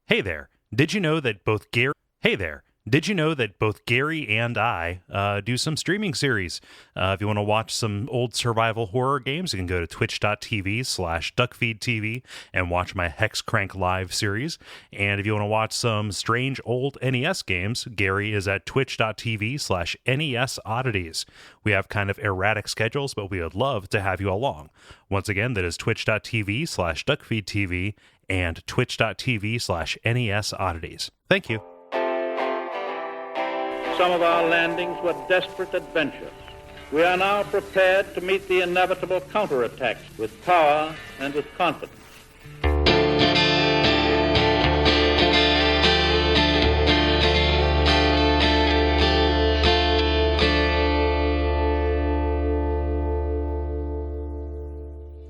Hey there. Did you know that both Gary Hey there. Did you know that both Gary and I do some streaming series? If you want to watch some old survival horror games, you can go to twitch.tv/Duckfeed.tv and watch my Hex Crank live series. And if you want to watch some strange old NES games, Gary is at twitch.tv/NES Oddities. We have kind of erratic schedules, but we would love to have you along. Once again, that is twitch.tv/DuckFeedTV and twitch.tv/NES Oddities. Thank you. Some of our landings were desperate adventures. We are now prepared to meet the inevitable counterattacks with power and with confidence.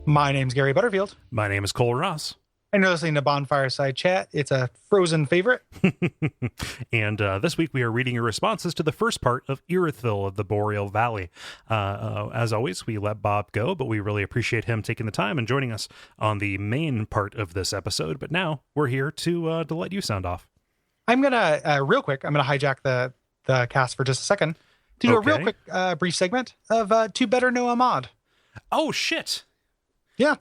My name's Gary Butterfield. My name is Kole Ross. And you're listening to Bonfireside Chat. It's a Frozen favorite. And this week we are reading your responses to the first part of Irithyll of the Boreal Valley. As always, we let Bob go, but we really appreciate him taking the time and joining us on the main part of this episode. But now we're here to let you sound off. I'm going to, real quick, I'm going to hijack the cast for just a second to do a real quick brief segment of To Better Know a Mod. Oh, shit. Yeah.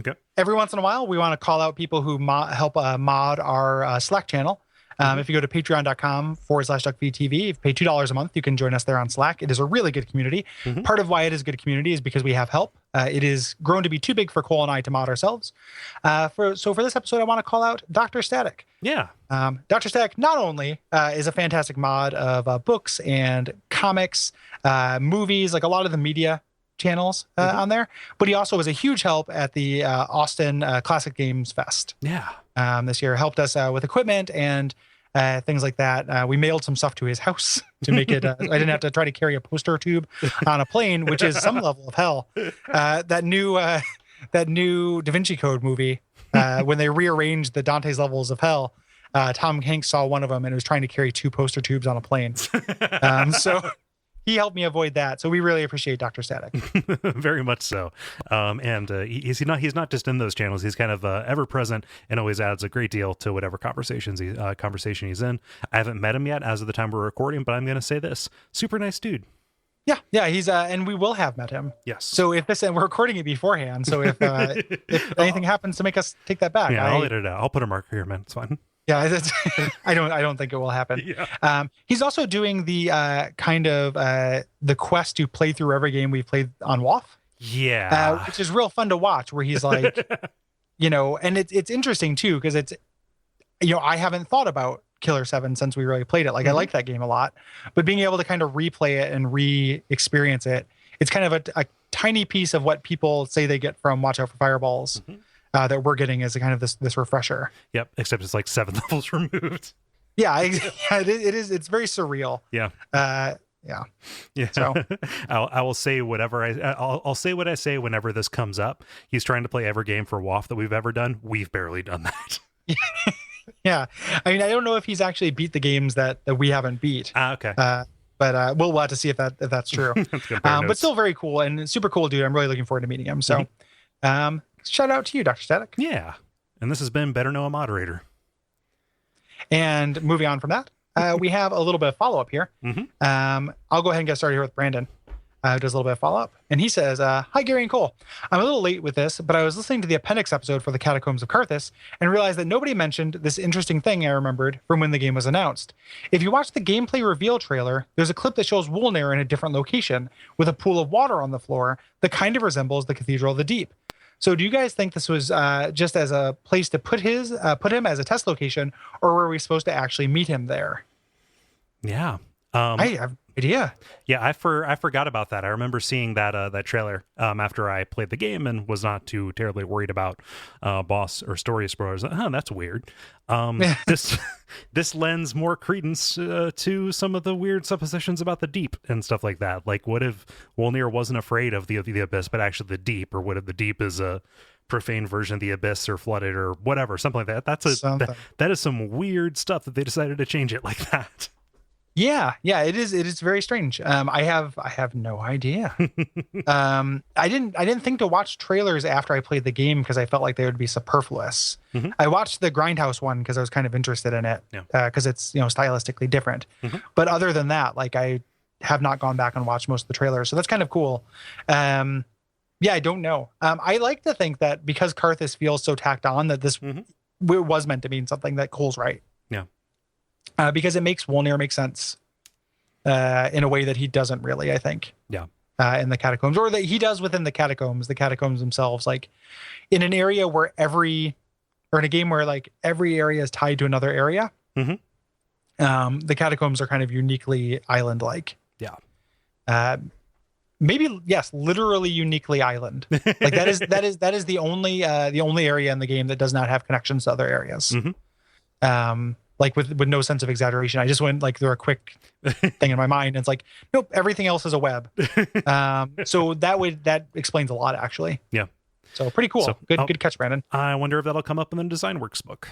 Okay. Every once in a while, we want to call out people who help mod our Slack channel. If you go to patreon.com/DuckFeedTV, if you pay $2 a month, you can join us there on Slack. It is a really good community. Part of why it is a good community is because we have help. It is grown to be too big for Cole and I to mod ourselves. For this episode, I want to call out Dr. Static. Yeah. Dr. Static not only is a fantastic mod of books and comics, movies, like a lot of the media channels on there, but he also was a huge help at the Austin Classic Games Fest. Yeah. This year helped us with equipment and things like that. We mailed some stuff to his house to make it I didn't have to try to carry a poster tube on a plane, which is some level of hell. That new Da Vinci Code movie, when they rearranged the Dante's levels of hell, Tom Hanks saw one of them and was trying to carry 2 poster tubes on a plane. So he helped me avoid that, so we really appreciate Dr. Static. Very much so. And he's not just in those channels. He's kind of ever present and always adds a great deal to whatever conversation he's in. I haven't met him yet as of the time we're recording, but I'm going to say this: super nice dude. Yeah, he's and we will have met him. Yes. So if this, and we're recording it beforehand, so if anything happens to make us take that back, I'll edit it out. I'll put a marker here, man. It's fine. Yeah, I don't think it will happen. Yeah. He's also doing the the quest to play through every game we've played on WoW. Yeah. Which is real fun to watch, where he's like, and it's interesting too, because it's, I haven't thought about Killer 7 since we really played it. Like I like that game a lot, but being able to kind of replay it and re-experience it, it's kind of a tiny piece of what people say they get from Watch Out for Fireballs. That we're getting as a kind of this refresher. Yep, except it's like 7 levels removed. Yeah, it is. It's very surreal. Yeah. Yeah. So I will say whatever I'll say what I say whenever this comes up. He's trying to play every game for WoW that we've ever done. We've barely done that. Yeah. I mean, I don't know if he's actually beat the games that we haven't beat. Okay. But we'll have to see if that's true. But still very cool and super cool dude. I'm really looking forward to meeting him. So, shout out to you, Dr. Static. Yeah. And this has been Better Know a Moderator. And moving on from that, we have a little bit of follow-up here. I'll go ahead and get started here with Brandon, who does a little bit of follow-up. And he says, hi, Gary and Cole. I'm a little late with this, but I was listening to the Appendix episode for the Catacombs of Karthus and realized that nobody mentioned this interesting thing I remembered from when the game was announced. If you watch the gameplay reveal trailer, there's a clip that shows Wolnir in a different location with a pool of water on the floor that kind of resembles the Cathedral of the Deep. So do you guys think this was just as a place to put him as a test location, or were we supposed to actually meet him there? Yeah. I have no idea. Yeah, I forgot about that. I remember seeing that trailer after I played the game and was not too terribly worried about boss or story spoilers. That's weird. This lends more credence to some of the weird suppositions about the deep and stuff like that. Like, what if Wolnir wasn't afraid of the abyss, but actually the deep, or what if the deep is a profane version of the abyss or flooded or whatever, something like that. That is some weird stuff that they decided to change it like that. Yeah, it is. It is very strange. I have no idea. I didn't think to watch trailers after I played the game because I felt like they would be superfluous. Mhm. I watched the Grindhouse one because I was kind of interested in it, Yeah. because it's stylistically different. Mhm. But other than that, like I have not gone back and watched most of the trailers, so that's kind of cool. Yeah, I don't know. I like to think that because Karthus feels so tacked on, that this Mhm. was meant to mean something, that Cole's right. Yeah. Because it makes Wolnir make sense in a way that he doesn't really, I think. Yeah. In the catacombs, or that he does within the catacombs themselves, like in an area where or in a game where like every area is tied to another area. Mhm. The catacombs are kind of uniquely island-like. Yeah. Maybe, yes, literally uniquely island. Like that is the only area in the game that does not have connections to other areas. Mhm. Like with no sense of exaggeration. I just went like through a quick thing in my mind, and it's like, nope, everything else is a web. So that explains a lot, actually. Yeah. So pretty cool. So, Good catch, Brandon. I wonder if that'll come up in the Design Works book.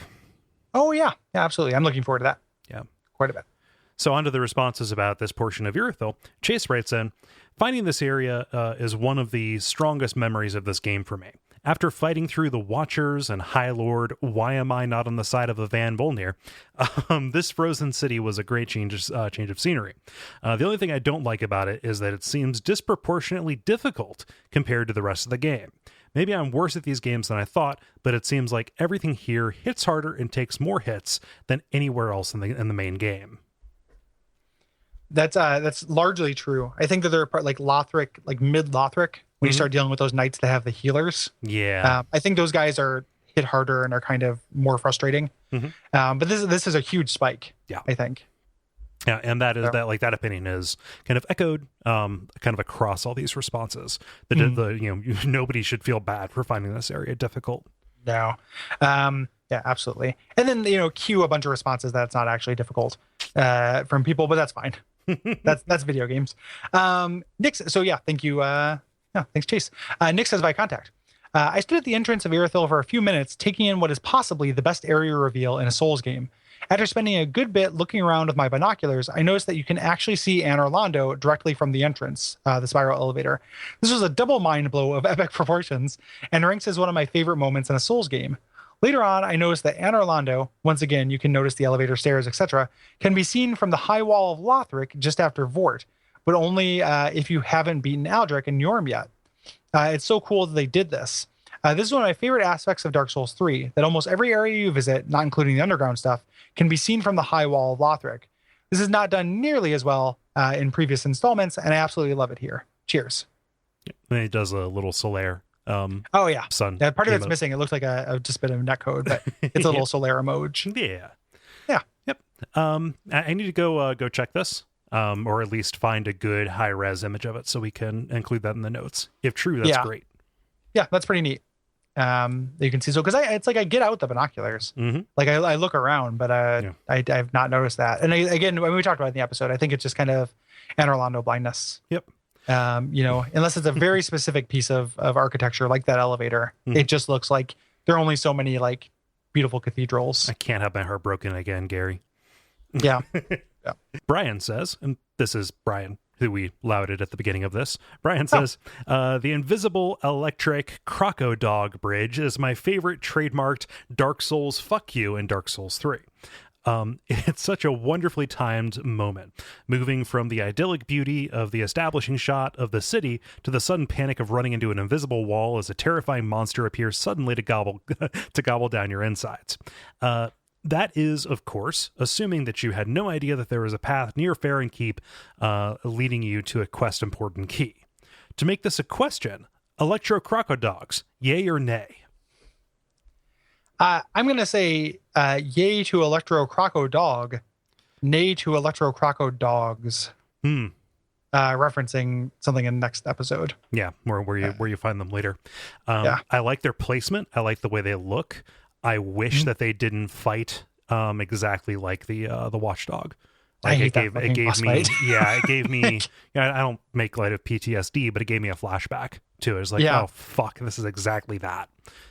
Oh yeah, absolutely. I'm looking forward to that. Yeah. Quite a bit. So on to the responses about this portion of Irithyll. Chase writes in, finding this area is one of the strongest memories of this game for me. After fighting through the Watchers and High Lord, why am I not on the side of a Van Volnir? This frozen city was a great change of scenery. The only thing I don't like about it is that it seems disproportionately difficult compared to the rest of the game. Maybe I'm worse at these games than I thought, but it seems like everything here hits harder and takes more hits than anywhere else in the main game. That's largely true. I think that there are part like Lothric, like mid Lothric, when you start dealing with those knights that have the healers. Yeah. I think those guys are hit harder and are kind of more frustrating. But this is a huge spike. Yeah. I think. Yeah, and that opinion is kind of echoed kind of across all these responses. Nobody should feel bad for finding this area difficult. No. Yeah, absolutely. And then cue a bunch of responses that's not actually difficult from people, but that's fine. That's video games. Nick, so yeah, thank you. Thanks, Chase. Nick says by contact. I stood at the entrance of Irithyll for a few minutes, taking in what is possibly the best area reveal in a Souls game. After spending a good bit looking around with my binoculars, I noticed that you can actually see Anor Londo directly from the entrance, the spiral elevator. This was a double mind blow of epic proportions, and ranks as one of my favorite moments in a Souls game. Later on, I noticed that Anor Londo, once again, you can notice the elevator stairs, etc., can be seen from the high wall of Lothric just after Vort, but only if you haven't beaten Aldrich and Yorm yet. It's so cool that they did this. This is one of my favorite aspects of Dark Souls 3, that almost every area you visit, not including the underground stuff, can be seen from the high wall of Lothric. This is not done nearly as well in previous installments, and I absolutely love it here. Cheers. And it does a little Solaire. Oh yeah, sun. Yeah, part of it's missing. It looks like just a bit of netcode, but it's a little Solaire emoji. Yeah. Yep. I need to go check this, or at least find a good high res image of it so we can include that in the notes. If true, that's great. Yeah, that's pretty neat. You can see, so because it's like I get out the binoculars, like I look around, but I've not noticed that. And again, when we talked about it in the episode, I think it's just kind of Anor Londo blindness. Yep. Unless it's a very specific piece of architecture like that elevator, it just looks like there are only so many like beautiful cathedrals. I can't have my heart broken again, Gary. Yeah. Brian says, and this is Brian, who we lauded at the beginning of this. Brian says, the invisible electric Croco Dog bridge is my favorite trademarked Dark Souls fuck you in Dark Souls 3. It's such a wonderfully timed moment, moving from the idyllic beauty of the establishing shot of the city to the sudden panic of running into an invisible wall as a terrifying monster appears suddenly to gobble down your insides. That is, of course, assuming that you had no idea that there was a path near Farron Keep leading you to a quest important key. To make this a question, Electro Crocodogs, yay or nay? I'm going to say yay to Electro Croco Dog, nay to Electro Croco Dogs. Referencing something in the next episode. Yeah, where you find them later. I like their placement. I like the way they look. I wish that they didn't fight exactly like the Watchdog. Like it gave me it gave me I don't make light of PTSD, but it gave me a flashback to it. It's like, oh fuck, this is exactly that.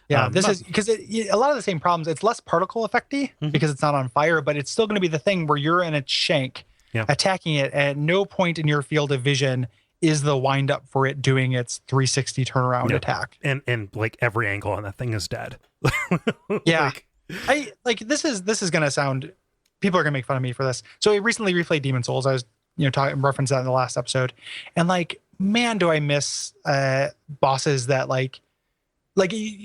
Yeah, this is because a lot of the same problems. It's less particle effecty because it's not on fire, but it's still going to be the thing where you're in a shank attacking it. At no point in your field of vision is the wind up for it doing its 360 turnaround attack. And like every angle on that thing is dead. Yeah. This is going to sound, people are going to make fun of me for this. So I recently replayed Demon Souls. I was, referenced that in the last episode. And like, man, do I miss bosses that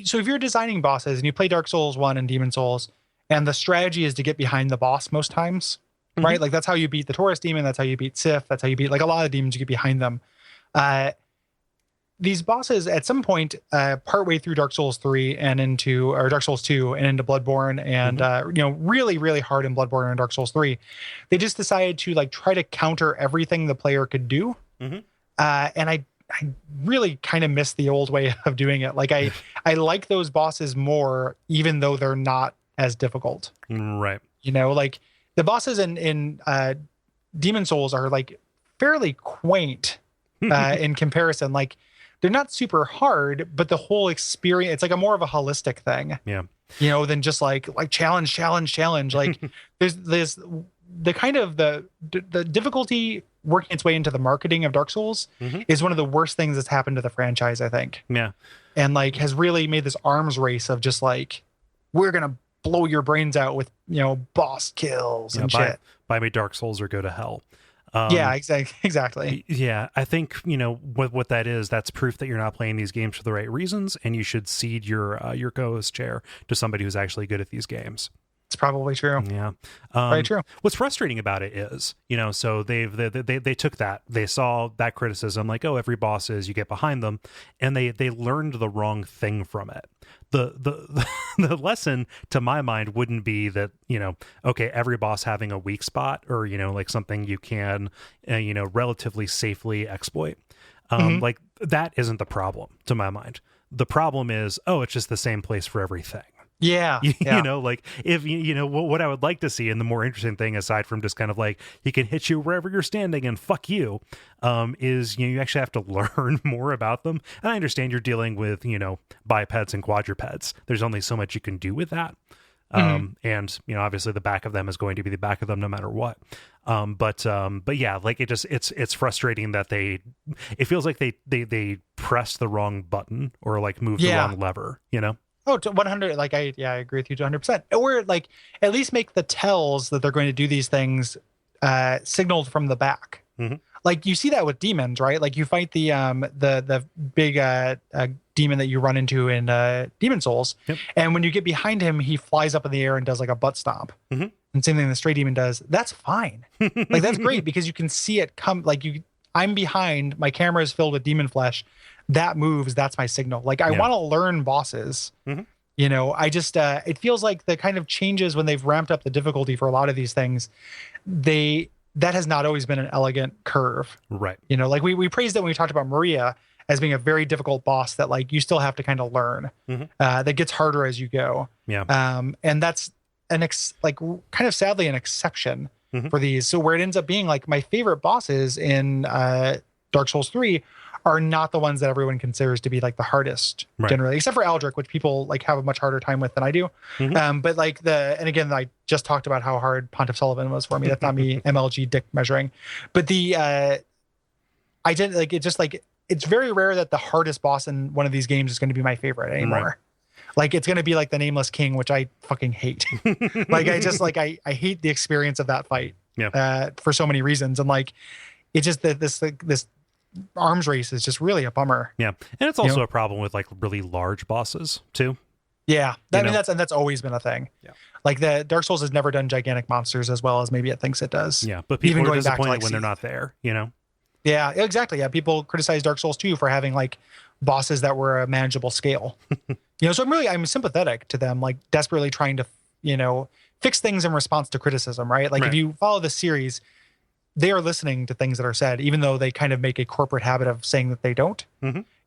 so if you're designing bosses and you play Dark Souls 1 and Demon Souls, and the strategy is to get behind the boss most times, right? Like that's how you beat the Taurus demon. That's how you beat Sif. That's how you beat like a lot of demons, you get behind them. These bosses at some point, partway through Dark Souls 3 or Dark Souls 2 and into Bloodborne and, really, really hard in Bloodborne and Dark Souls 3, they just decided to like try to counter everything the player could do. And I really kind of miss the old way of doing it. Like I like those bosses more, even though they're not as difficult. Right. Like the bosses in Demon Souls are like fairly quaint in comparison. Like they're not super hard, but the whole experience, it's like a more of a holistic thing. Yeah. Than just like challenge. Like there's the kind of the difficulty working its way into the marketing of Dark Souls is one of the worst things that's happened to the franchise, I think. Yeah. And like has really made this arms race of just like, we're going to blow your brains out with, boss kills and shit. Buy me Dark Souls or go to hell. Yeah, exactly. Yeah, I think, what that is, that's proof that you're not playing these games for the right reasons, and you should cede your co-host chair to somebody who's actually good at these games. It's probably true. Yeah. Very true. What's frustrating about it is, so they took that, they saw that criticism, like, oh, every boss is, you get behind them, and they learned the wrong thing from it. The lesson to my mind wouldn't be that, okay, every boss having a weak spot or, like something you can, relatively safely exploit. Like that isn't the problem to my mind. The problem is, it's just the same place for everything. Yeah. Like if what I would like to see, and the more interesting thing aside from just kind of like he can hit you wherever you're standing and fuck you, is you actually have to learn more about them. And I understand you're dealing with bipeds and quadrupeds. There's only so much you can do with that. And obviously the back of them is going to be the back of them no matter what. But yeah, like it's frustrating that it feels like they pressed the wrong button or like moved the wrong lever. Oh, to 100. Like I agree with you to 100%. Or like at least make the tells that they're going to do these things signaled from the back. Like you see that with demons, right? Like you fight the big demon that you run into in Demon Souls, and when you get behind him, he flies up in the air and does like a butt stomp. And same thing the stray demon does. That's fine. Like that's great because you can see it come. Like I'm behind. My camera is filled with demon flesh. That moves, that's my signal. Like I want to learn bosses. I just it feels like the kind of changes when they've ramped up the difficulty for a lot of these things, that has not always been an elegant curve. Right. Like we praised it when we talked about Maria as being a very difficult boss that like you still have to kind of learn. That gets harder as you go. Yeah. And that's kind of sadly an exception for these. So where it ends up being like my favorite bosses in Dark Souls 3 are not the ones that everyone considers to be like the hardest generally, except for Aldrich, which people like have a much harder time with than I do. But like and again, I just talked about how hard Pontiff Sullivan was for me. That's not me MLG dick measuring, but I did like, it just like, it's very rare that the hardest boss in one of these games is going to be my favorite anymore. Like it's going to be like the Nameless King, which I fucking hate. Like I just like, I hate the experience of that fight for so many reasons. And like, it's just that this arms race is just really a bummer. Yeah. And it's also a problem with like really large bosses too. Yeah. That's always been a thing. Yeah. Like the Dark Souls has never done gigantic monsters as well as maybe it thinks it does. Yeah. But people are disappointed when they're not there, Yeah, exactly. Yeah. People criticize Dark Souls 2 for having like bosses that were a manageable scale. So I'm sympathetic to them, like desperately trying to, fix things in response to criticism, right? Like if you follow the series, they are listening to things that are said, even though they kind of make a corporate habit of saying that they don't.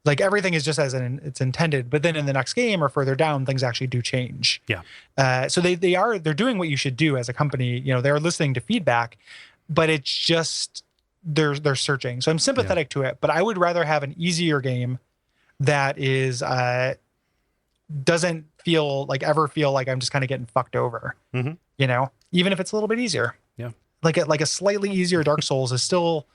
Like everything is just as it's intended, but then in the next game or further down, things actually do change. Yeah. So they're doing what you should do as a company. They're listening to feedback, but it's just they're searching. So I'm sympathetic to it, but I would rather have an easier game that is doesn't ever feel like I'm just kind of getting fucked over. Even if it's a little bit easier. Yeah. like a slightly easier Dark Souls is still,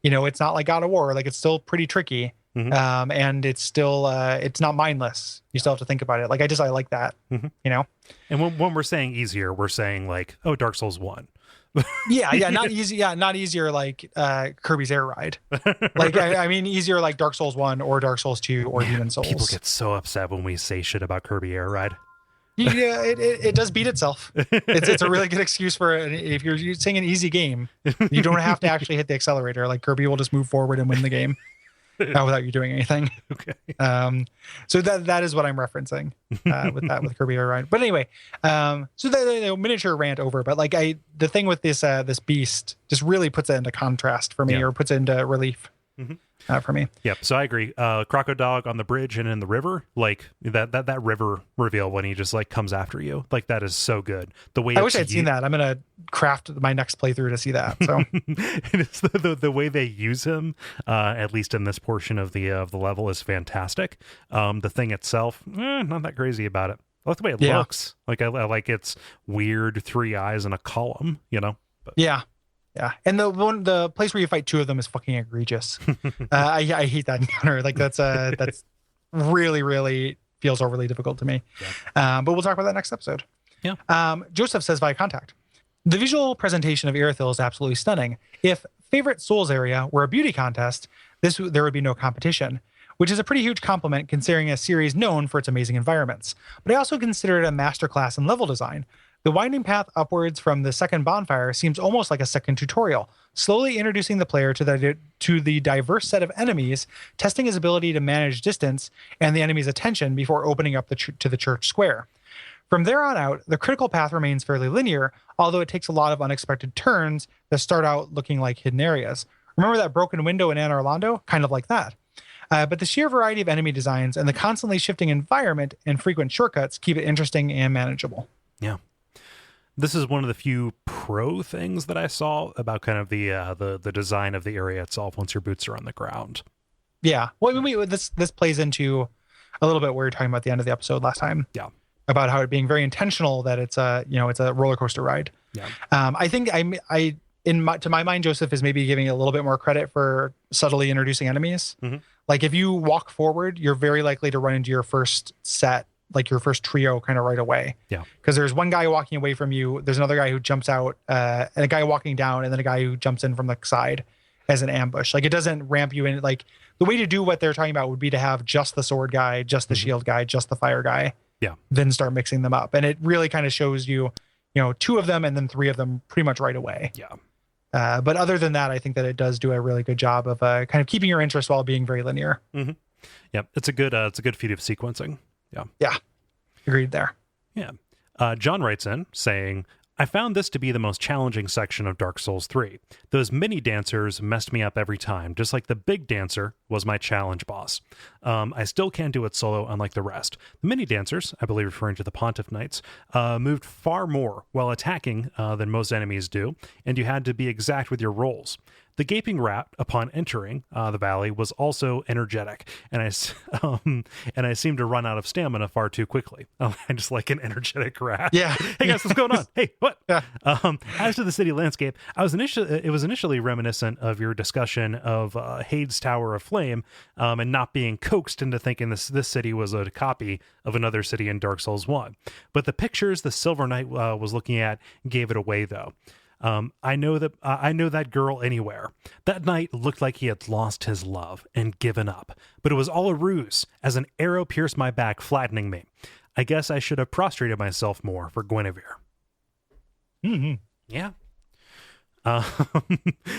it's not like God of War. Like it's still pretty tricky. And it's still it's not mindless. You still have to think about it. Like I like that. And when we're saying easier, we're saying like, oh, Dark Souls 1. yeah, not easy. Yeah, not easier like Kirby's Air Ride. Like I mean, easier like Dark Souls 1 or Dark Souls 2 or Demon Souls. People get so upset when we say shit about Kirby Air Ride. Yeah, it does beat itself. It's a really good excuse for if you're saying an easy game, you don't have to actually hit the accelerator. Like Kirby will just move forward and win the game without you doing anything. Okay. So that is what I'm referencing with Kirby Air Ride. But anyway, so the miniature rant over. But like the thing with this beast just really puts it into contrast for me, or puts it into relief. For me. Yep. So I agree. Crocodog on the bridge and in the river, like that river reveal when he just like comes after you, like that is so good. The way I wish I'd seen that. I'm gonna craft my next playthrough to see that. So it's the way they use him, at least in this portion of the level, is fantastic. The thing itself, not that crazy about it. I like the way it looks. Like I like its weird 3 eyes and a column. But. Yeah. Yeah, and the place where you fight 2 of them is fucking egregious. I hate that encounter. Like that's really, really feels overly difficult to me. Yeah. But we'll talk about that next episode. Yeah. Joseph says via contact, the visual presentation of Irithyll is absolutely stunning. If favorite Souls area were a beauty contest, there would be no competition, which is a pretty huge compliment considering a series known for its amazing environments. But I also consider it a masterclass in level design. The winding path upwards from the second bonfire seems almost like a second tutorial, slowly introducing the player to the diverse set of enemies, testing his ability to manage distance and the enemy's attention before opening up to the church square. From there on out, the critical path remains fairly linear, although it takes a lot of unexpected turns that start out looking like hidden areas. Remember that broken window in Anne Orlando? Kind of like that. But the sheer variety of enemy designs and the constantly shifting environment and frequent shortcuts keep it interesting and manageable. Yeah. This is one of the few pro things that I saw about kind of the design of the area itself once your boots are on the ground. Yeah. Well, I mean, this plays into a little bit what we were talking about at the end of the episode last time. Yeah. About how it being very intentional that it's a roller coaster ride. Yeah. I think to my mind, Joseph is maybe giving a little bit more credit for subtly introducing enemies. Like if you walk forward, you're very likely to run into your first set, like your first trio kind of right away. Yeah. Because there's one guy walking away from you. There's another guy who jumps out, and a guy walking down, and then a guy who jumps in from the side as an ambush. Like it doesn't ramp you in. Like the way to do what they're talking about would be to have just the sword guy, just the shield guy, just the fire guy. Yeah. Then start mixing them up. And it really kind of shows you, 2 of them and then 3 of them pretty much right away. Yeah. But other than that, I think that it does do a really good job of kind of keeping your interest while being very linear. Yeah. It's a good feat of sequencing. Yeah. Yeah. Agreed there. Yeah. John writes in saying, I found this to be the most challenging section of Dark Souls 3. Those mini dancers messed me up every time, just like the big dancer was my challenge boss. I still can't do it solo, unlike the rest. The mini dancers, I believe referring to the Pontiff Knights, moved far more while attacking than most enemies do, and you had to be exact with your rolls. The gaping rat, upon entering the valley, was also energetic, and I seemed to run out of stamina far too quickly. I just like an energetic rat. Yeah. Hey guys, what's going on? Hey, what? Yeah. As to the city landscape, it was initially reminiscent of your discussion of Hade's Tower of Flame, and not being coaxed into thinking this city was a copy of another city in Dark Souls 1. But the pictures the Silver Knight was looking at gave it away, though. I know that girl anywhere. That knight looked like he had lost his love and given up, but it was all a ruse as an arrow pierced my back, flattening me. I guess I should have prostrated myself more for Guinevere. Yeah.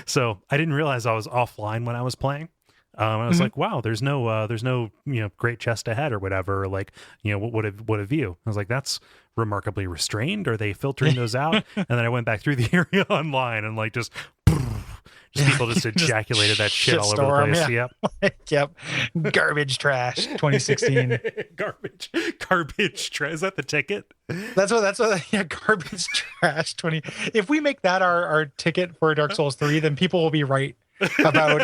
So I didn't realize I was offline when I was playing. I was like, wow, there's no, great chest ahead or whatever. Or like, what a view. I was like, that's remarkably restrained. Are they filtering those out? And then I went back through the area online and like just people just ejaculated that shit all over the place. Yeah. Yep. Garbage trash 2016. Garbage trash. Is that the ticket? That's what yeah, garbage trash 20. If we make that our ticket for Dark Souls 3, then people will be right about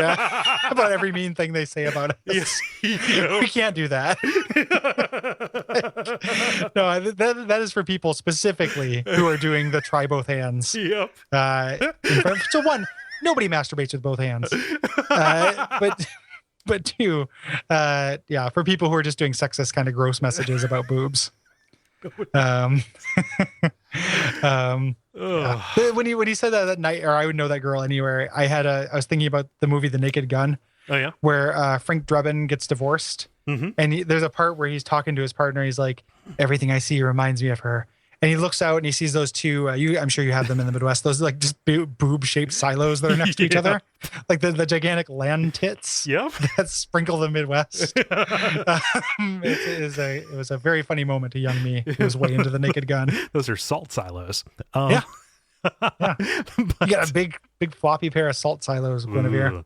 every mean thing they say about us. Yes, We can't do that. No, that is for people specifically who are doing the try both hands. Yep. So one, nobody masturbates with both hands. But two, yeah, for people who are just doing sexist kind of gross messages about boobs. Yeah. When he said that night, or I would know that girl anywhere, I was thinking about the movie The Naked Gun. Oh yeah, where Frank Drebin gets divorced, and there's a part where he's talking to his partner. He's like, "Everything I see reminds me of her." And he looks out and he sees those two. I'm sure you have them in the Midwest. Those like just boob-shaped silos that are next to each other, like the gigantic land tits. Yep, that sprinkle the Midwest. It was a very funny moment to young me who was way into The Naked Gun. Those are salt silos. Yeah. Yeah. You got a big floppy pair of salt silos, Guinevere.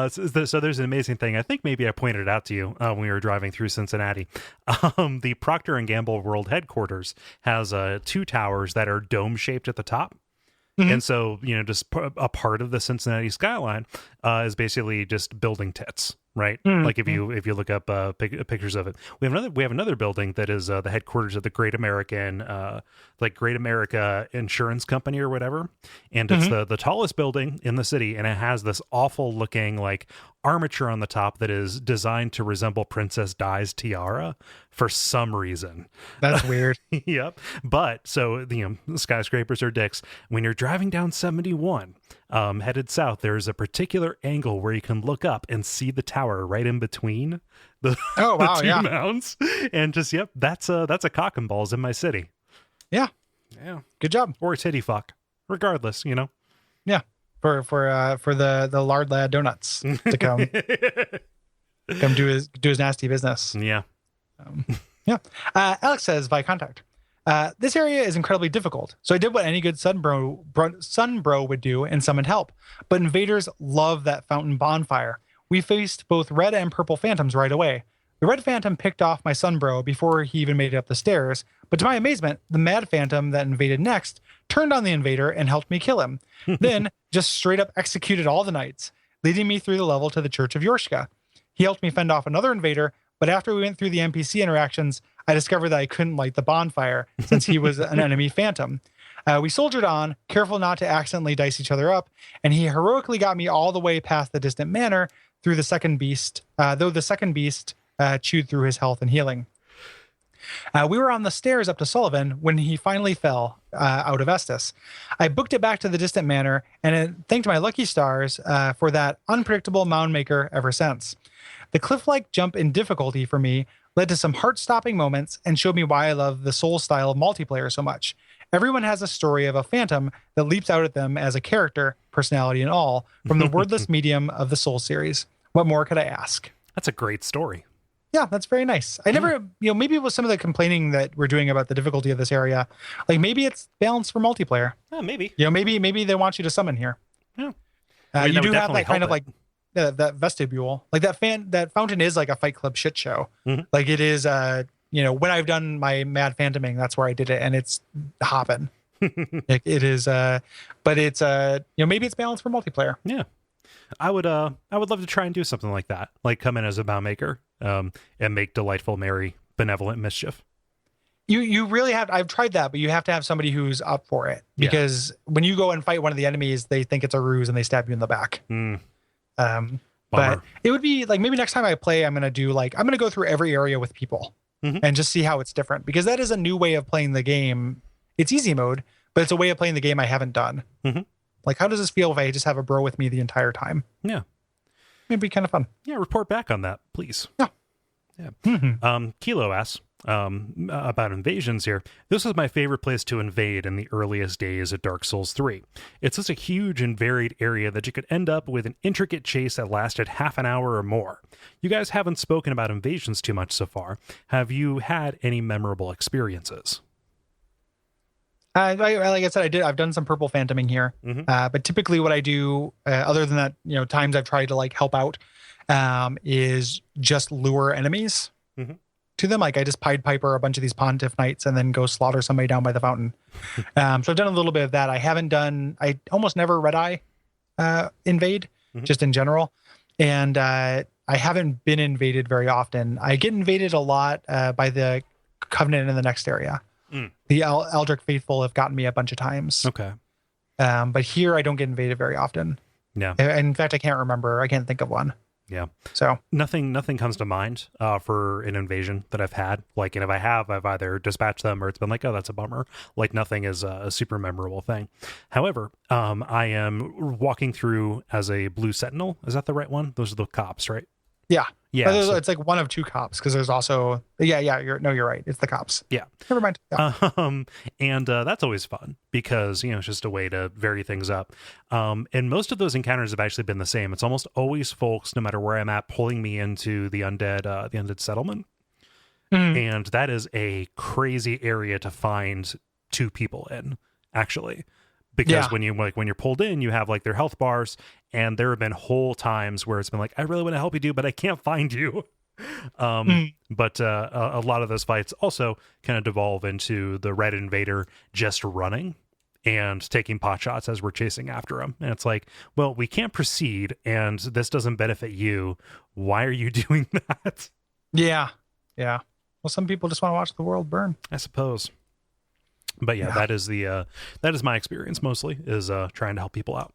So there's an amazing thing. I think maybe I pointed it out to you when we were driving through Cincinnati. The Procter & Gamble World Headquarters has 2 towers that are dome shaped at the top. And so, just a part of the Cincinnati skyline is basically just building tits, right? Like if you look up pictures of it, we have another building that is the headquarters of the Great America Insurance Company or whatever, and it's the tallest building in the city, and it has this awful looking like armature on the top that is designed to resemble Princess Di's tiara for some reason. That's weird. Yep. But so skyscrapers are dicks. When you're driving down 71 headed south, there's a particular angle where you can look up and see the tower right in between the two mounds, and just that's a cock and balls in my city. Yeah Good job. Or a titty fuck, regardless. Yeah, for the lard lad donuts to come do his nasty business. Yeah. Alex says by contact, this area is incredibly difficult, so I did what any good sun bro would do and summoned help. But invaders love that fountain bonfire. We faced both red and purple phantoms right away. The red phantom picked off my sun bro before he even made it up the stairs, but to my amazement, the mad phantom that invaded next turned on the invader and helped me kill him. Then just straight up executed all the knights, leading me through the level to the Church of Yorshka. He helped me fend off another invader, but after we went through the NPC interactions, I discovered that I couldn't light the bonfire since he was an enemy phantom. We soldiered on, careful not to accidentally dice each other up, and he heroically got me all the way past the distant manor through the second beast, though the second beast chewed through his health and healing. We were on the stairs up to Sullivan when he finally fell out of Estus. I booked it back to the distant manor and thanked my lucky stars for that unpredictable mound maker ever since. The cliff-like jump in difficulty for me led to some heart-stopping moments and showed me why I love the Soul-style multiplayer so much. Everyone has a story of a phantom that leaps out at them as a character, personality and all, from the wordless medium of the Soul series. What more could I ask? That's a great story. Yeah, that's very nice. I never, maybe it was some of the complaining that we're doing about the difficulty of this area. Like maybe it's balanced for multiplayer. Maybe. Maybe they want you to summon here. Yeah. You do have that kind of like that vestibule. Like that fountain is like a Fight Club shit show. Like it is, when I've done my mad phantoming, that's where I did it, and it's hopping. It is, but it's maybe it's balanced for multiplayer. Yeah. I would love to try and do something like that, like come in as a bound maker, and make delightful, merry, benevolent mischief. You really have. I've tried that, but you have to have somebody who's up for it, because when you go and fight one of the enemies, they think it's a ruse and they stab you in the back. But it would be like maybe next time I play, I'm gonna go through every area with people and just see how it's different, because that is a new way of playing the game. It's easy mode, but it's a way of playing the game I haven't done. Like, how does this feel if I just have a bro with me the entire time? Yeah. It'd be kind of fun. Yeah, report back on that, please. Yeah. Kilo asks about invasions here. This was my favorite place to invade in the earliest days of Dark Souls 3. It's such a huge and varied area that you could end up with an intricate chase that lasted half an hour or more. You guys haven't spoken about invasions too much so far. Have you had any memorable experiences? Like I said, I've done some purple phantoming here, but typically what I do, other than that, times I've tried to like help out, is just lure enemies to them. Like I just Pied Piper a bunch of these Pontiff Knights and then go slaughter somebody down by the fountain. So I've done a little bit of that. I almost never red eye invade, just in general. And I haven't been invaded very often. I get invaded a lot by the Covenant in the next area. The Eldritch Faithful have gotten me a bunch of times. Okay. But here I don't get invaded very often. Yeah. In fact, I can't remember. I can't think of one. Yeah. So nothing comes to mind for an invasion that I've had. Like, and if I have, I've either dispatched them or it's been like, oh, that's a bummer. Like, nothing is a super memorable thing. However, I am walking through as a blue sentinel. Is that the right one? Those are the cops, right? Yeah. Yeah. So, it's like one of two cops because there's also you're right. It's the cops. Yeah. Never mind. Yeah. And that's always fun because, it's just a way to vary things up. And most of those encounters have actually been the same. It's almost always folks, no matter where I'm at, pulling me into the undead settlement. And that is a crazy area to find two people in, actually. Because when you're pulled in, you have like their health bars, and there have been whole times where it's been like, I really want to help you, dude, but I can't find you. But a lot of those fights also kind of devolve into the Red Invader just running and taking pot shots as we're chasing after him. And it's like, well, we can't proceed, and this doesn't benefit you. Why are you doing that? Yeah. Well, some people just want to watch the world burn, I suppose. But that is my experience mostly, is trying to help people out.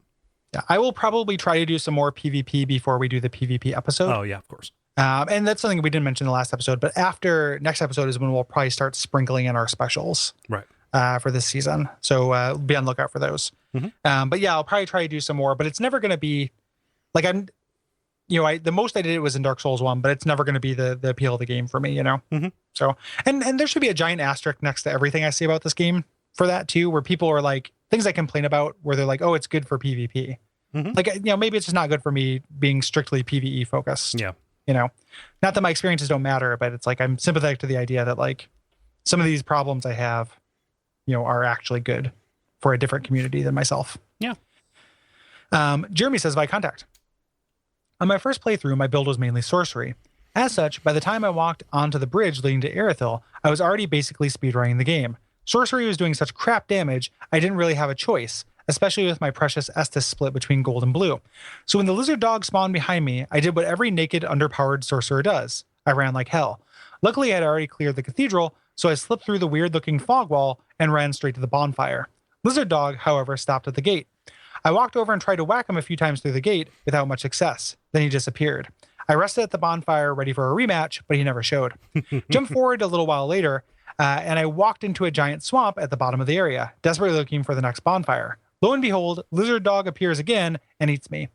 Yeah, I will probably try to do some more PvP before we do the PvP episode. Oh yeah, of course. And that's something we didn't mention in the last episode, but after next episode is when we'll probably start sprinkling in our specials, right? For this season. So be on the lookout for those. But yeah, I'll probably try to do some more, but it's never going to be like the most I did was in Dark Souls 1, but it's never going to be the appeal of the game for me, So, and there should be a giant asterisk next to everything I say about this game for that too, where people are like, things I complain about where they're like, oh, it's good for PvP. Like, maybe it's just not good for me being strictly PvE focused. Yeah. Not that my experiences don't matter, but it's like, I'm sympathetic to the idea that like some of these problems I have, are actually good for a different community than myself. Yeah. Jeremy says, by contact. On my first playthrough, my build was mainly sorcery. As such, by the time I walked onto the bridge leading to Irithyll, I was already basically speedrunning the game. Sorcery was doing such crap damage, I didn't really have a choice, especially with my precious Estus split between gold and blue. So when the lizard dog spawned behind me, I did what every naked, underpowered sorcerer does. I ran like hell. Luckily, I had already cleared the cathedral, so I slipped through the weird-looking fog wall and ran straight to the bonfire. Lizard dog, however, stopped at the gate. I walked over and tried to whack him a few times through the gate without much success. Then he disappeared. I rested at the bonfire ready for a rematch, but he never showed. Jumped forward a little while later, and I walked into a giant swamp at the bottom of the area, desperately looking for the next bonfire. Lo and behold, lizard dog appears again and eats me.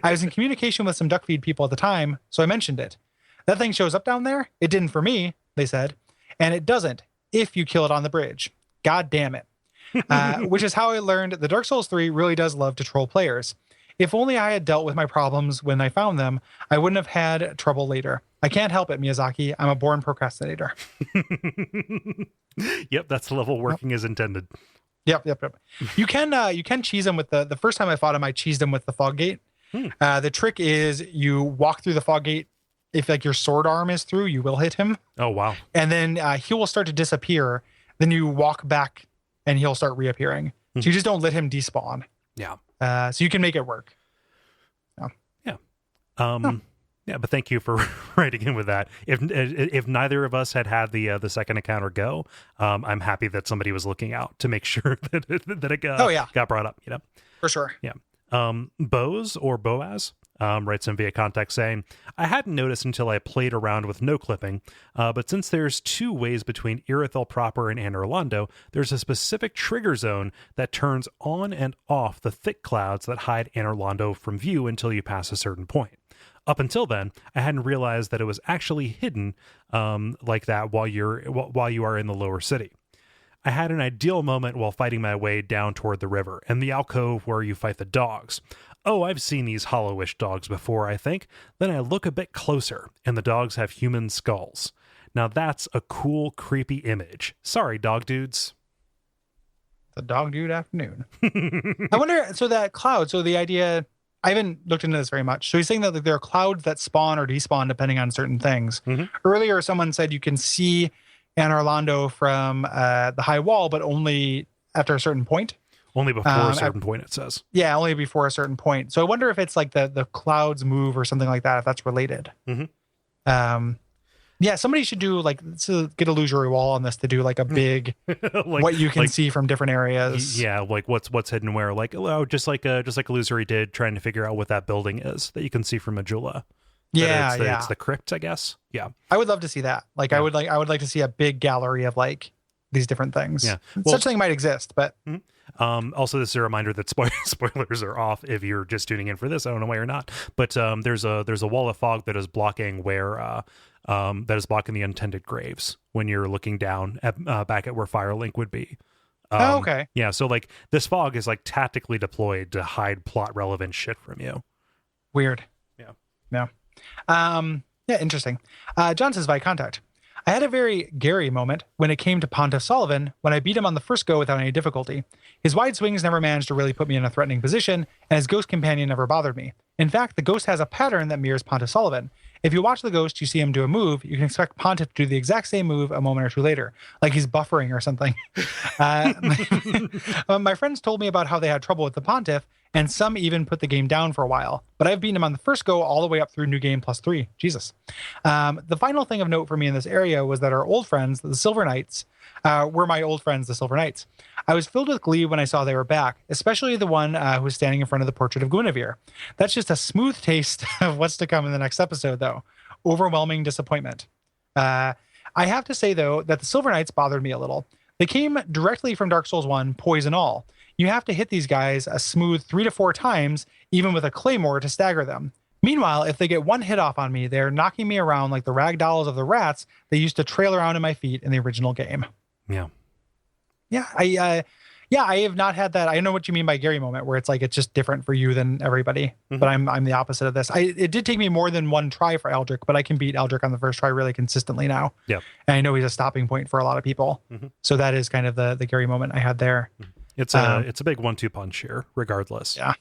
I was in communication with some Duckfeed people at the time, so I mentioned it. That thing shows up down there? It didn't for me, they said. And it doesn't if you kill it on the bridge. God damn it. Which is how I learned that Dark Souls 3 really does love to troll players. If only I had dealt with my problems when I found them, I wouldn't have had trouble later. I can't help it, Miyazaki. I'm a born procrastinator. Yep, that's the level working as intended. Yep. You can cheese him with the first time I fought him, I cheesed him with the fog gate. The trick is you walk through the fog gate. If like your sword arm is through, you will hit him. Oh, wow. And then he will start to disappear. Then you walk back and he'll start reappearing. So you just don't let him despawn. Yeah. So you can make it work. Yeah. Yeah, but thank you for writing in with that. If neither of us had the second encounter go, I'm happy that somebody was looking out to make sure that it got brought up. For sure. Yeah. Boaz or Boaz writes in via contact saying, I hadn't noticed until I played around with no clipping, but since there's two ways between Irithyll proper and Anor Londo, there's a specific trigger zone that turns on and off the thick clouds that hide Anor Londo from view until you pass a certain point. Up until then, I hadn't realized that it was actually hidden like that while you are in the lower city. I had an ideal moment while fighting my way down toward the river, and the alcove where you fight the dogs. Oh, I've seen these hollowish dogs before, I think. Then I look a bit closer, and the dogs have human skulls. Now that's a cool, creepy image. Sorry, dog dudes. The dog dude afternoon. I wonder, so that cloud, so the idea, I haven't looked into this very much. So he's saying that there are clouds that spawn or despawn depending on certain things. Earlier, someone said you can see Anor Londo from the high wall, but only after a certain point. Only before a certain point, it says. Yeah, only before a certain point. So I wonder if it's like the clouds move or something like that, if that's related. Yeah, somebody should do like get illusory wall on this to do like a big like, what you can see from different areas. Yeah, like what's hidden where, like just like illusory did, trying to figure out what that building is that you can see from Majula. Yeah, it's the crypt, I guess. Yeah, I would love to see that. Like, I would like to see a big gallery of like these different things. Yeah, such thing might exist, but. Also, this is a reminder that spoilers are off if you're just tuning in for this. I don't know why you're not, but there's a wall of fog that is blocking where that is blocking the untended graves when you're looking down at back at where Firelink would be. Okay. Yeah, so like this fog is like tactically deployed to hide plot relevant shit from you. Weird. Yeah. Yeah. Yeah. Interesting. John says by contact. I had a very Gary moment when it came to Pontiff Sullivan when I beat him on the first go without any difficulty. His wide swings never managed to really put me in a threatening position, and his ghost companion never bothered me. In fact, the ghost has a pattern that mirrors Pontiff Sullivan. If you watch the ghost, you see him do a move, you can expect Pontiff to do the exact same move a moment or two later, like he's buffering or something. My friends told me about how they had trouble with the Pontiff, and some even put the game down for a while. But I've beaten him on the first go all the way up through New Game +3. Jesus. The final thing of note for me in this area was that our old friends, the Silver Knights, were my old friends, the Silver Knights. I was filled with glee when I saw they were back, especially the one who was standing in front of the portrait of Guinevere. That's just a smooth taste of what's to come in the next episode, though. Overwhelming disappointment. I have to say, though, that the Silver Knights bothered me a little. They came directly from Dark Souls 1, Poison All. You have to hit these guys a smooth 3 to 4 times, even with a claymore, to stagger them. Meanwhile, if they get one hit off on me, they're knocking me around like the rag dolls of the rats they used to trail around in my feet in the original game. Yeah. Yeah, I have not had that. I know what you mean by Gary moment, where it's like it's just different for you than everybody. But I'm the opposite of this. It did take me more than one try for Eldrick, but I can beat Eldrick on the first try really consistently now. Yeah, and I know he's a stopping point for a lot of people. So that is kind of the Gary moment I had there. It's a big 1-2 punch here, regardless. Yeah,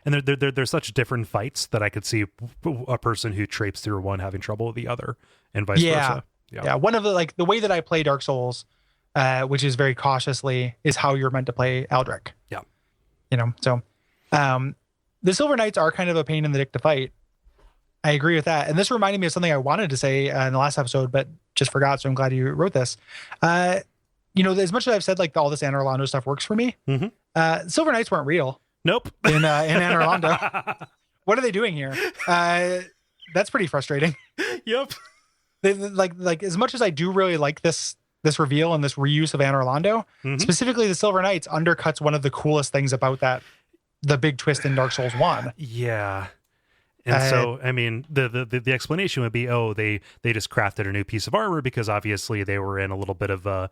and there's such different fights that I could see a person who traipses through one having trouble with the other, and vice versa. Yeah. One of the way that I play Dark Souls, which is very cautiously, is how you're meant to play Eldrick. Yeah. So the Silver Knights are kind of a pain in the dick to fight. I agree with that. And this reminded me of something I wanted to say in the last episode, but just forgot. So I'm glad you wrote this. As much as I've said, like all this Anne Orlando stuff works for me, Silver Knights weren't real. Nope. In Anne Orlando. What are they doing here? That's pretty frustrating. Yep. Like as much as I do really like this reveal and this reuse of Anne Orlando, specifically the Silver Knights undercuts one of the coolest things about the big twist in Dark Souls 1. Yeah. And so, I mean, the explanation would be, they just crafted a new piece of armor because obviously they were in a little bit of a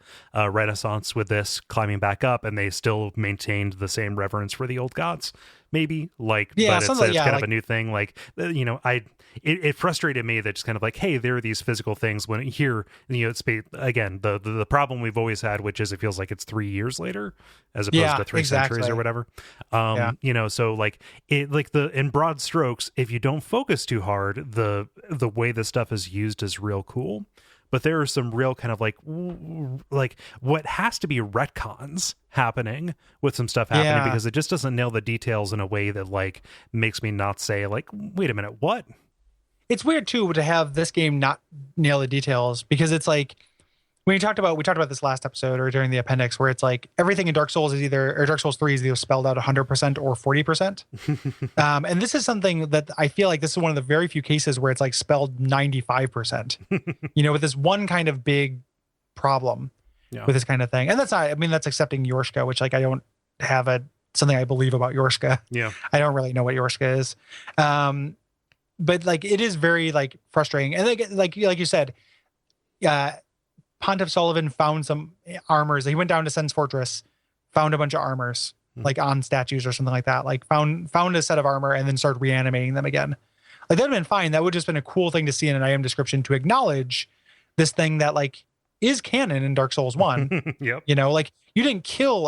renaissance with this climbing back up, and they still maintained the same reverence for the old gods. Maybe but it's kind of a new thing. Like, it frustrated me that just kind of like, hey, there are these physical things when here, it's again, the problem we've always had, which is it feels like it's 3 years later as opposed to 3 centuries or whatever. So like in broad strokes, if you don't focus too hard, the way this stuff is used is real cool. But there are some real kind of like what has to be retcons happening with some stuff happening because it just doesn't nail the details in a way that like makes me not say like, wait a minute, what? It's weird too to have this game not nail the details, because it's like when we talked about this last episode or during the appendix, where it's like everything in Dark Souls Dark Souls 3 is either spelled out 100% or 40%. And this is something that I feel like this is one of the very few cases where it's like spelled 95%, with this one kind of big problem with this kind of thing. And that's accepting Yorshka, which like, I don't have something I believe about Yorshka. Yeah. I don't really know what Yorshka is. But like, it is very like frustrating. And like you said, Pontiff Sullivan found some armors. He went down to Sen's Fortress, found a bunch of armors, like on statues or something like that. Like found a set of armor and then started reanimating them again. Like that'd been fine. That would just been a cool thing to see in an item description to acknowledge this thing that like is canon in Dark Souls 1. Yep. Like you didn't kill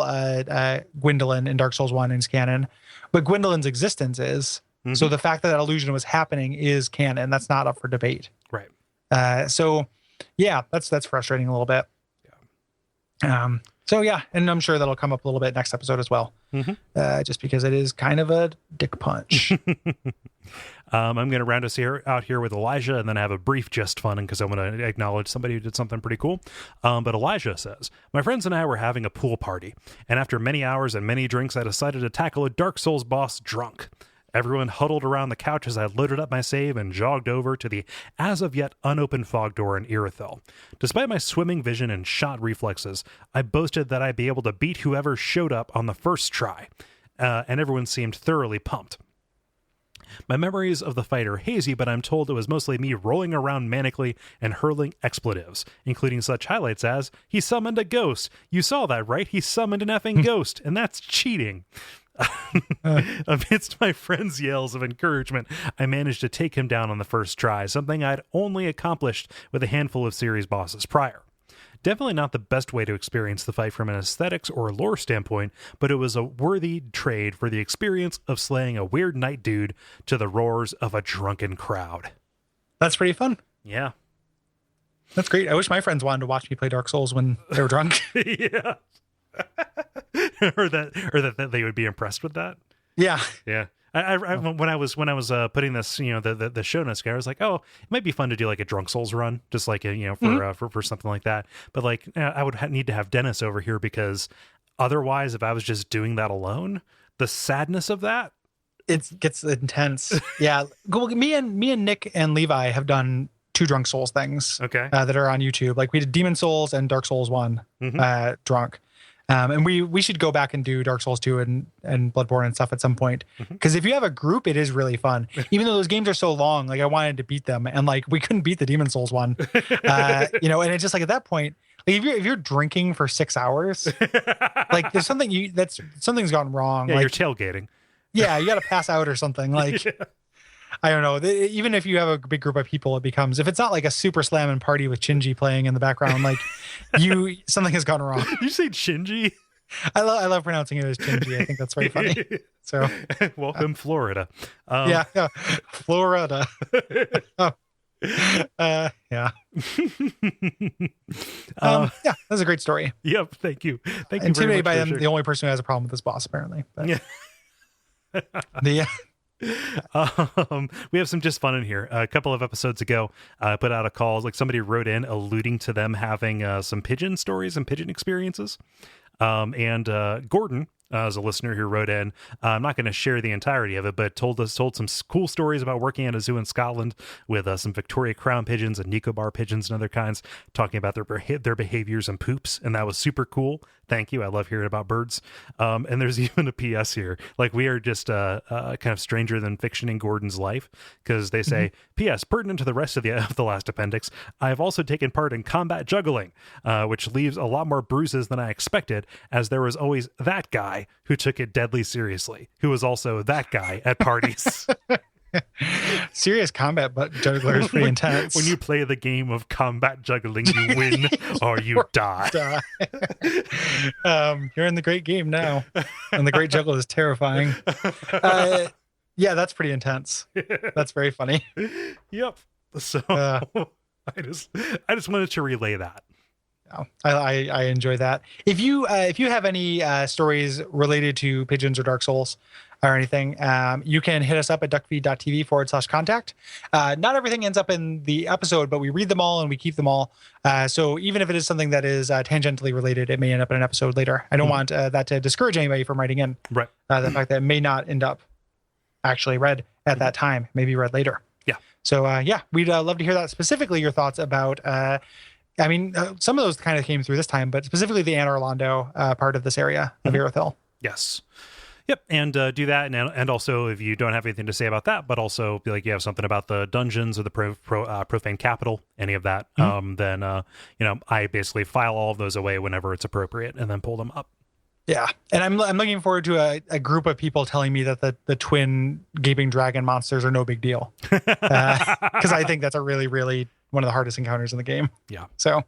Gwendolyn in Dark Souls 1 is canon, but Gwendolyn's existence is. So the fact that illusion was happening is canon. That's not up for debate. Right. So yeah, that's frustrating a little bit. Yeah. So yeah, and I'm sure that'll come up a little bit next episode as well, just because it is kind of a dick punch. I'm going to round us out here with Elijah, and then have a brief just fun, because I want to acknowledge somebody who did something pretty cool. But Elijah says, my friends and I were having a pool party, and after many hours and many drinks, I decided to tackle a Dark Souls boss drunk. Everyone huddled around the couch as I loaded up my save and jogged over to the as-of-yet unopened fog door in Irithyll. Despite my swimming vision and shot reflexes, I boasted that I'd be able to beat whoever showed up on the first try, and everyone seemed thoroughly pumped. My memories of the fight are hazy, but I'm told it was mostly me rolling around manically and hurling expletives, including such highlights as, he summoned a ghost. You saw that, right? He summoned an effing ghost, and that's cheating. Amidst my friends' yells of encouragement, I managed to take him down on the first try, something I'd only accomplished with a handful of series bosses prior. Definitely not the best way to experience the fight from an aesthetics or lore standpoint, but it was a worthy trade for the experience of slaying a weird night dude to the roars of a drunken crowd. That's pretty fun. Yeah. That's great. I wish my friends wanted to watch me play Dark Souls when they were drunk. Yeah. or that they would be impressed with that. Yeah. Yeah. I when I was putting this, the show notes together, I was like, oh, it might be fun to do like a Drunk Souls run, just like for something like that. But like, I would need to have Dennis over here, because otherwise, if I was just doing that alone, the sadness of that, it gets intense. Yeah. Me and Nick and Levi have done 2 Drunk Souls things. Okay. That are on YouTube. Like we did Demon Souls and Dark Souls 1 drunk. And we should go back and do Dark Souls 2 and Bloodborne and stuff at some point. Because if you have a group, it is really fun. Even though those games are so long, like I wanted to beat them, and like we couldn't beat the Demon Souls one. And it's just like at that point, like if you're drinking for 6 hours, like there's something's gone wrong. Yeah, like, you're tailgating. Yeah, you got to pass out or something. Like I don't know. Even if you have a big group of people, it becomes, if it's not like a super slamming party with Shinji playing in the background, like something has gone wrong. You say Shinji? I love pronouncing it as Shinji. I think that's very funny. So welcome, Florida. Yeah, Florida. Yeah. Yeah, that's a great story. Yep. Thank you. Thank you. Intimidated by them, the only person who has a problem with this boss, apparently. But yeah. We have some just fun in here. A couple of episodes ago, I put out a call, like somebody wrote in alluding to them having some pigeon stories and pigeon experiences. And Gordon, as a listener who wrote in, I'm not going to share the entirety of it, but told some cool stories about working at a zoo in Scotland with some Victoria Crown pigeons and Nicobar pigeons and other kinds, talking about their behaviors and poops, and that was super cool. Thank you. I love hearing about birds. And there's even a PS here. Like, we are just kind of stranger than fiction in Gordon's life, because they say, PS, pertinent to the rest of the last appendix, I have also taken part in combat juggling, which leaves a lot more bruises than I expected, as there was always that guy who took it deadly seriously, who was also that guy at parties. Serious combat but juggler is pretty intense. When you play the game of combat juggling, you win or you die. You're in the great game now, and the great juggle is terrifying. Yeah, that's pretty intense. That's very funny. Yep. So I just wanted to relay that. I enjoy that. If you have any stories related to pigeons or Dark Souls or anything, you can hit us up at duckfeed.tv/contact. Not everything ends up in the episode, but we read them all and we keep them all. So even if it is something that is tangentially related, it may end up in an episode later. I don't want that to discourage anybody from writing in. Right. The fact that it may not end up actually read at that time, maybe read later. Yeah. So we'd love to hear that. Specifically, your thoughts about. Some of those kind of came through this time, but specifically the Anne Orlando part of this area of Irithyll. Yes. Yep. And do that. And also, if you don't have anything to say about that, but also like you have something about the dungeons or the profane capital, any of that, then, I basically file all of those away whenever it's appropriate and then pull them up. Yeah. And I'm looking forward to a group of people telling me that the twin gaping dragon monsters are no big deal. Because I think that's a really, really one of the hardest encounters in the game. Yeah. So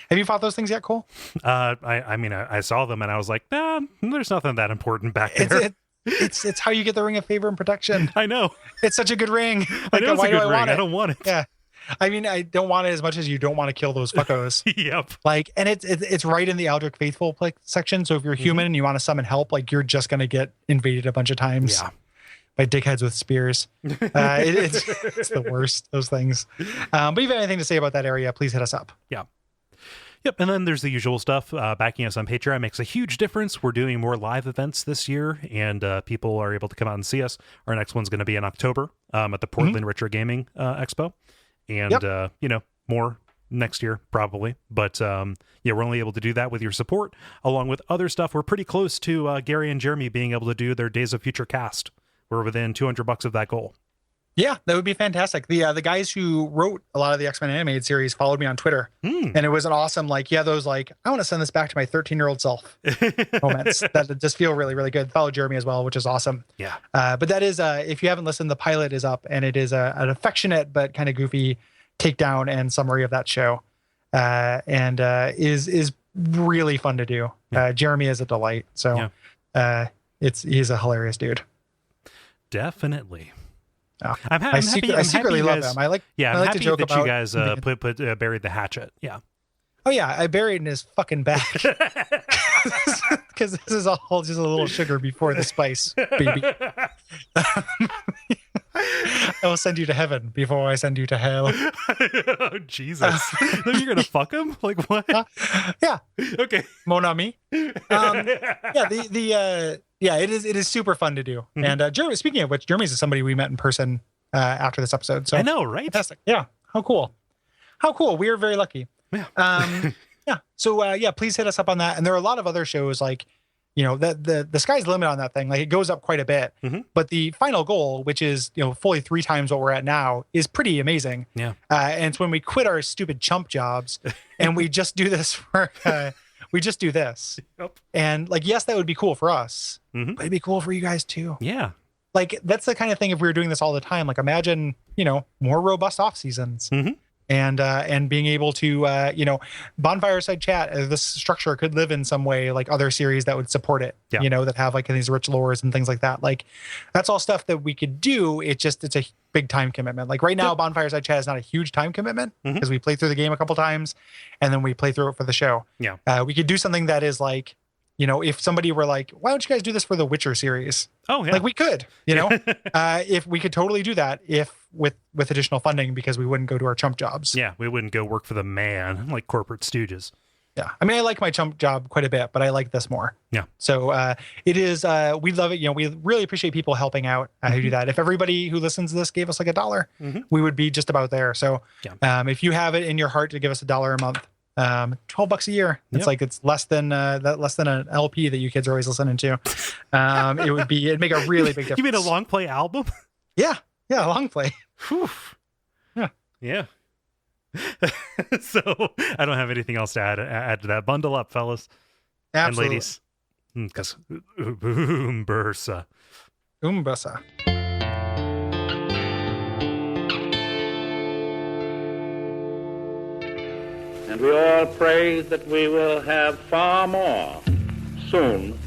have you fought those things yet, Cole? I saw them and I was like, nah, there's nothing that important back there. It's how you get the Ring of Favor and Protection. I know. It's such a good ring. I know it's a good ring. I don't want it. Yeah. I mean, I don't want it as much as you don't want to kill those fuckos. Yep. Like, and it's right in the Aldrich Faithful section. So if you're human and you want to summon help, like you're just gonna get invaded a bunch of times by dickheads with spears. It's the worst, those things. But if you have anything to say about that area, please hit us up. Yeah. Yep, and then there's the usual stuff. Backing us on Patreon makes a huge difference. We're doing more live events this year, and people are able to come out and see us. Our next one's going to be in October at the Portland Retro Gaming Expo, and more next year probably. But we're only able to do that with your support, along with other stuff. We're pretty close to Gary and Jeremy being able to do their Days of Future cast. We're within $200 of that goal. Yeah, that would be fantastic. The guys who wrote a lot of the X-Men animated series followed me on Twitter, and it was an awesome, those I want to send this back to my 13-year-old self moments that just feel really, really good. Follow Jeremy as well, which is awesome. Yeah. But that is, if you haven't listened, the pilot is up, and it is an affectionate but kind of goofy takedown and summary of that show, and is really fun to do. Jeremy is a delight. So he's a hilarious dude. Definitely. Oh. I secretly love him. I'm happy to joke that about you guys buried the hatchet. Yeah. Oh yeah, I buried in his fucking back because this is all just a little sugar before the spice, baby. I will send you to heaven before I send you to hell. Oh, Jesus! Then you're gonna fuck him? Like what? Yeah. Okay. Mon ami. It is super fun to do. And Jeremy, speaking of which, Jeremy's is somebody we met in person after this episode. So I know, right? Fantastic. Yeah. How cool. We are very lucky. Yeah. So please hit us up on that. And there are a lot of other shows the sky's the limit on that thing. Like it goes up quite a bit, but the final goal, which is, fully 3 times what we're at now, is pretty amazing. Yeah. And it's when we quit our stupid chump jobs and we just do this we just do this. Yep. And yes, that would be cool for us, but it'd be cool for you guys too. Yeah. That's the kind of thing, if we were doing this all the time, imagine, more robust off seasons. And being able to, Bonfire Side Chat, this structure could live in some way like other series that would support it, that have these rich lores and things like that. That's all stuff that we could do. It's a big time commitment. Right now, Bonfire Side Chat is not a huge time commitment because we play through the game a couple times and then we play through it for the show. Yeah. We could do something that is if somebody were why don't you guys do this for the Witcher series? Oh, yeah. We could, if we could totally do that with additional funding, because we wouldn't go to our chump jobs. Yeah, we wouldn't go work for the man like corporate stooges. Yeah. I mean, I like my chump job quite a bit, but I like this more. Yeah. So it is, we love it. We really appreciate people helping out who do that. If everybody who listens to this gave us $1, we would be just about there. So if you have it in your heart to give us $1 a month, $12 a year. It's it's less than an LP that you kids are always listening to. It'd make a really big difference. You mean a long play album? Yeah, a long play. Whew. Yeah. So I don't have anything else to add to that. Bundle up, fellas. Absolutely. And ladies, because Umbersa. And we all pray that we will have far more soon